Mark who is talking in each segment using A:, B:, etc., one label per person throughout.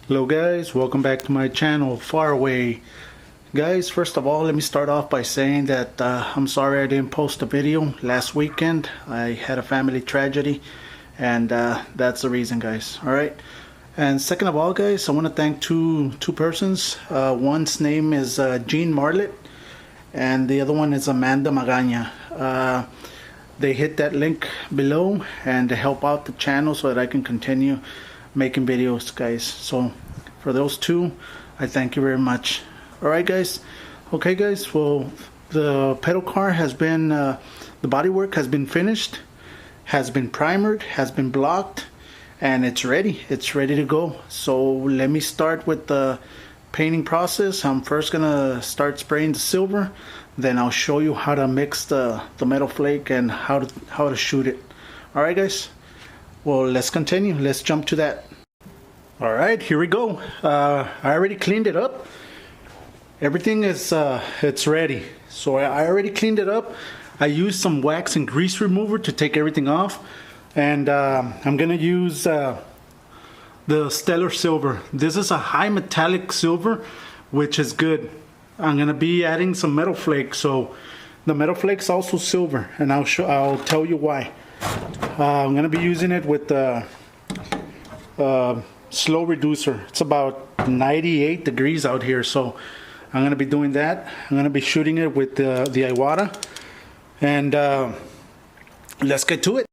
A: Hello guys, welcome back to my channel, Faraway. Guys, first of all, let me start off by saying that I'm sorry I didn't post a video last weekend. I had a family tragedy, and that's the reason, guys. Alright, and second of all, guys, I want to thank two persons. One's name is Jean Marlett, and the other one is Amanda Magana. They hit that link below and to help out the channel so that I can continue making videos, guys. So for those two, I thank you very much. Alright guys, okay guys, well, the pedal car has been the bodywork has been finished, has been primered, has been blocked, and it's ready to go. So let me start with the painting process. I'm first gonna start spraying the silver, then I'll show you how to mix the metal flake and how to shoot it. Alright guys, well, let's continue. Let's jump to that. All right, here we go. I already cleaned it up. Everything is it's ready. So I already cleaned it up. I used some wax and grease remover to take everything off, and I'm gonna use the Stellar Silver. This is a high metallic silver, which is good. I'm gonna be adding some metal flake, so the metal flake's also silver, and I'll tell you why. I'm going to be using it with the slow reducer. It's about 98 degrees out here, so I'm going to be doing that. I'm going to be shooting it with the Iwata, and let's get to it.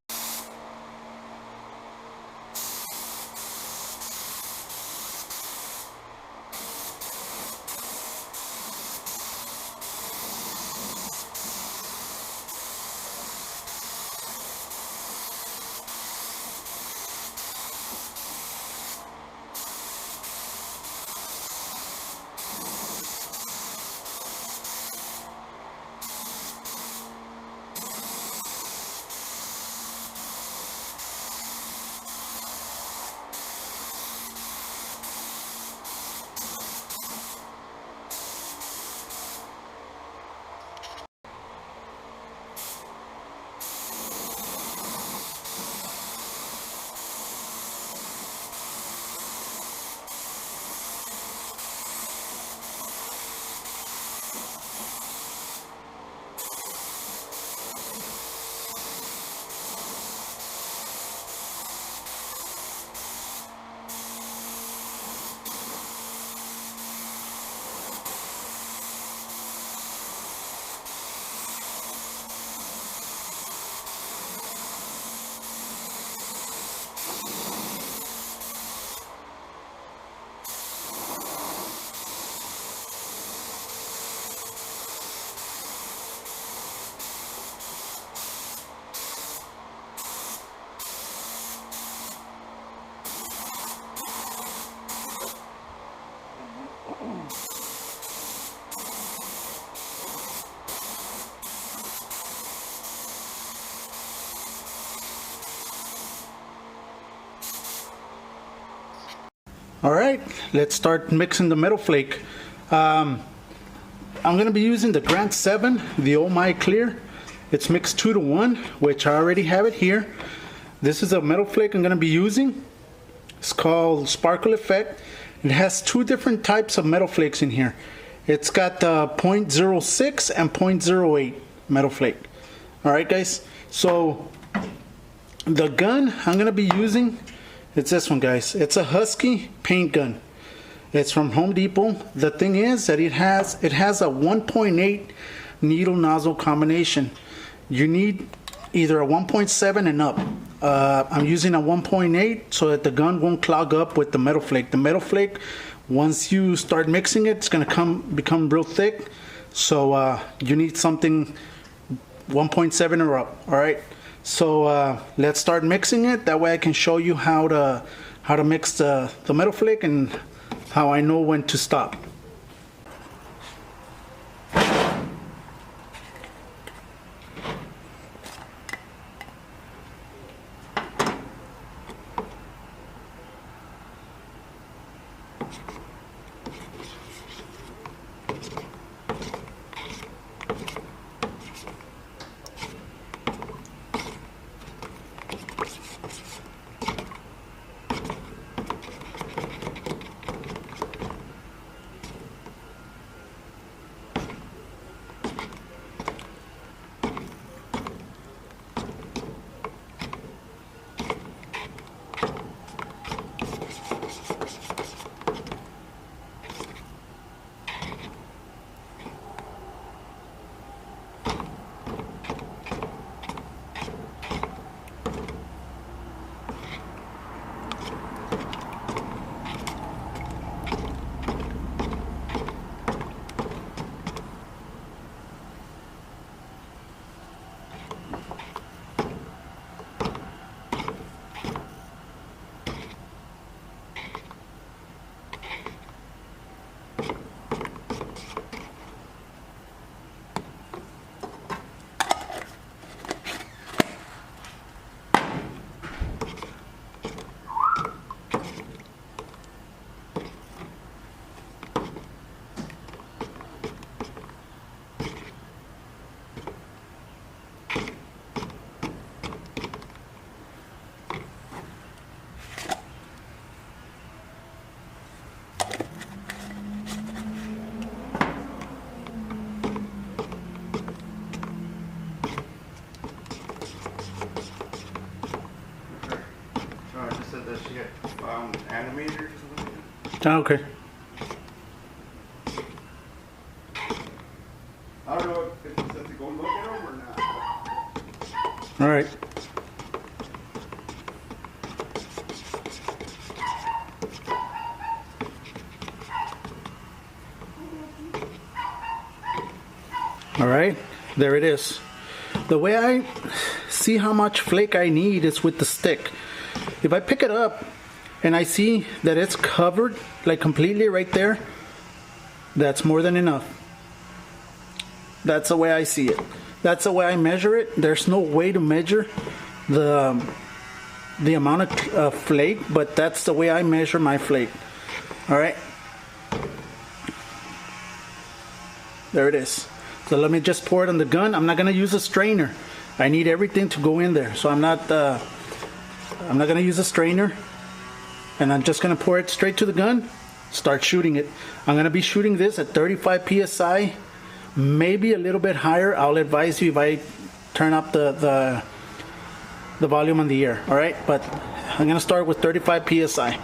A: All right, let's start mixing the metal flake. I'm going to be using the Grant 7, the Oh My Clear. It's mixed 2 to 1, which I already have it here. This is a metal flake I'm going to be using. It's called Sparkle Effect. It has two different types of metal flakes in here. It's got 0.06 and 0.08 metal flake. All right, guys. So the gun I'm going to be using, it's this one, guys. It's a Husky paint gun. It's from Home Depot. The thing is that it has a 1.8 needle nozzle combination. You need either a 1.7 and up. I'm using a 1.8 so that the gun won't clog up with the metal flake. The metal flake, once you start mixing it, it's gonna become real thick. So you need something 1.7 or up. All right. So let's start mixing it. That way I can show you how to mix the metal flake and how I know when to stop. Okay.
B: I don't know if it says to go look at them or not.
A: All right. All right, there it is. The way I see how much flake I need is with the stick. If I pick it up and I see that it's covered like completely right there, that's more than enough. That's the way I see it. That's the way I measure it. There's no way to measure the amount of flake, but that's the way I measure my flake. All right. There it is. So let me just pour it on the gun. I'm not gonna use a strainer. I need everything to go in there. So I'm not gonna use a strainer, and I'm just gonna pour it straight to the gun, start shooting it. I'm gonna be shooting this at 35 PSI, maybe a little bit higher. I'll advise you if I turn up the volume on the air, all right? But I'm gonna start with 35 PSI.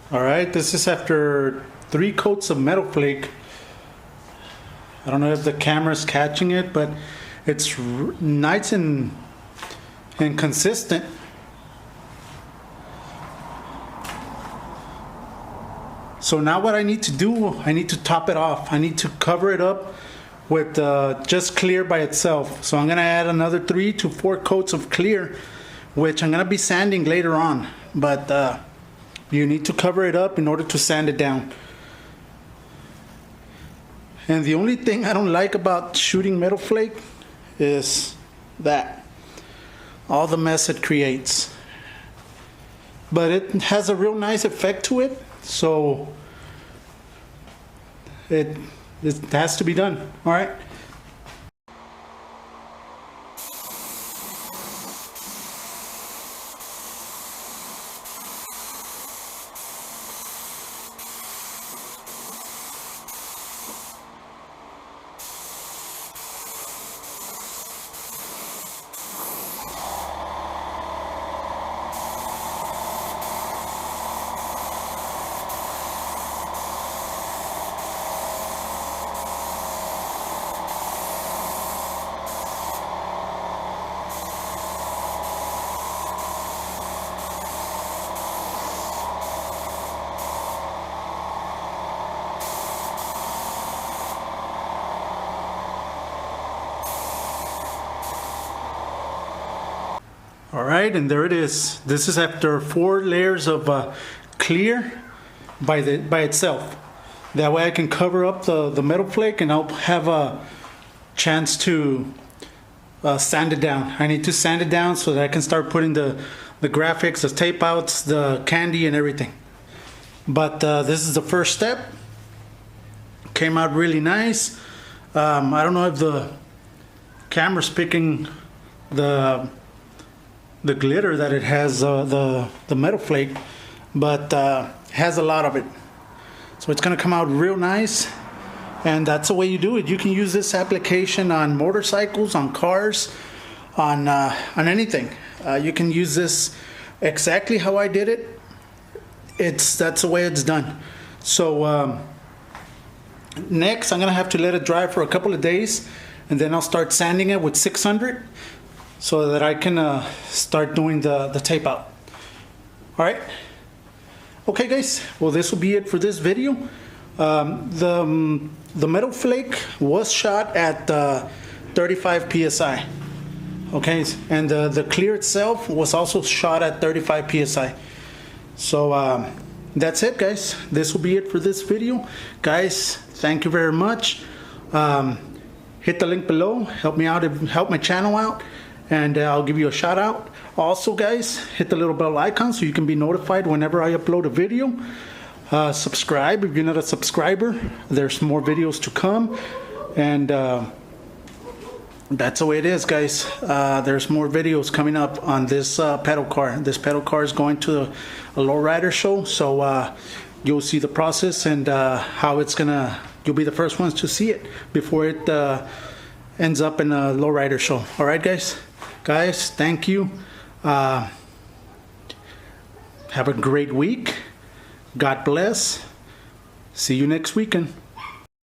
A: All right, this is after 3 coats of metal flake. I don't know if the camera's catching it, but it's nice and consistent. So now what I need to do, I need to top it off. I need to cover it up with just clear by itself. So I'm gonna add another 3 to 4 coats of clear, which I'm gonna be sanding later on. But you need to cover it up in order to sand it down. And the only thing I don't like about shooting metal flake is that all the mess it creates. But it has a real nice effect to it, so it has to be done. All right. All right, and there it is. This is after 4 layers of clear by itself. That way I can cover up the metal flake and I'll have a chance to sand it down. I need to sand it down so that I can start putting the graphics, the tape outs, the candy and everything. But this is the first step. Came out really nice. I don't know if the camera's picking the glitter that it has, the metal flake, but has a lot of it. So it's gonna come out real nice, and that's the way you do it. You can use this application on motorcycles, on cars, on anything. You can use this exactly how I did it. That's the way it's done. So next I'm gonna have to let it dry for a couple of days, and then I'll start sanding it with 600 so that I can start doing the tape out. All right. Okay guys, well this will be it for this video. The metal flake was shot at 35 psi. Okay, and the clear itself was also shot at 35 psi. So that's it guys. This will be it for this video. Guys, thank you very much. Hit the link below, help me out, help my channel out, and I'll give you a shout out. Also guys, hit the little bell icon so you can be notified whenever I upload a video. Subscribe if you're not a subscriber. There's more videos to come, and that's the way it is guys. There's more videos coming up on this pedal car. This pedal car is going to a lowrider show, so you'll see the process and how it's gonna, you'll be the first ones to see it before it ends up in a lowrider show. All right guys, thank you. Have a great week. God bless. See you next weekend.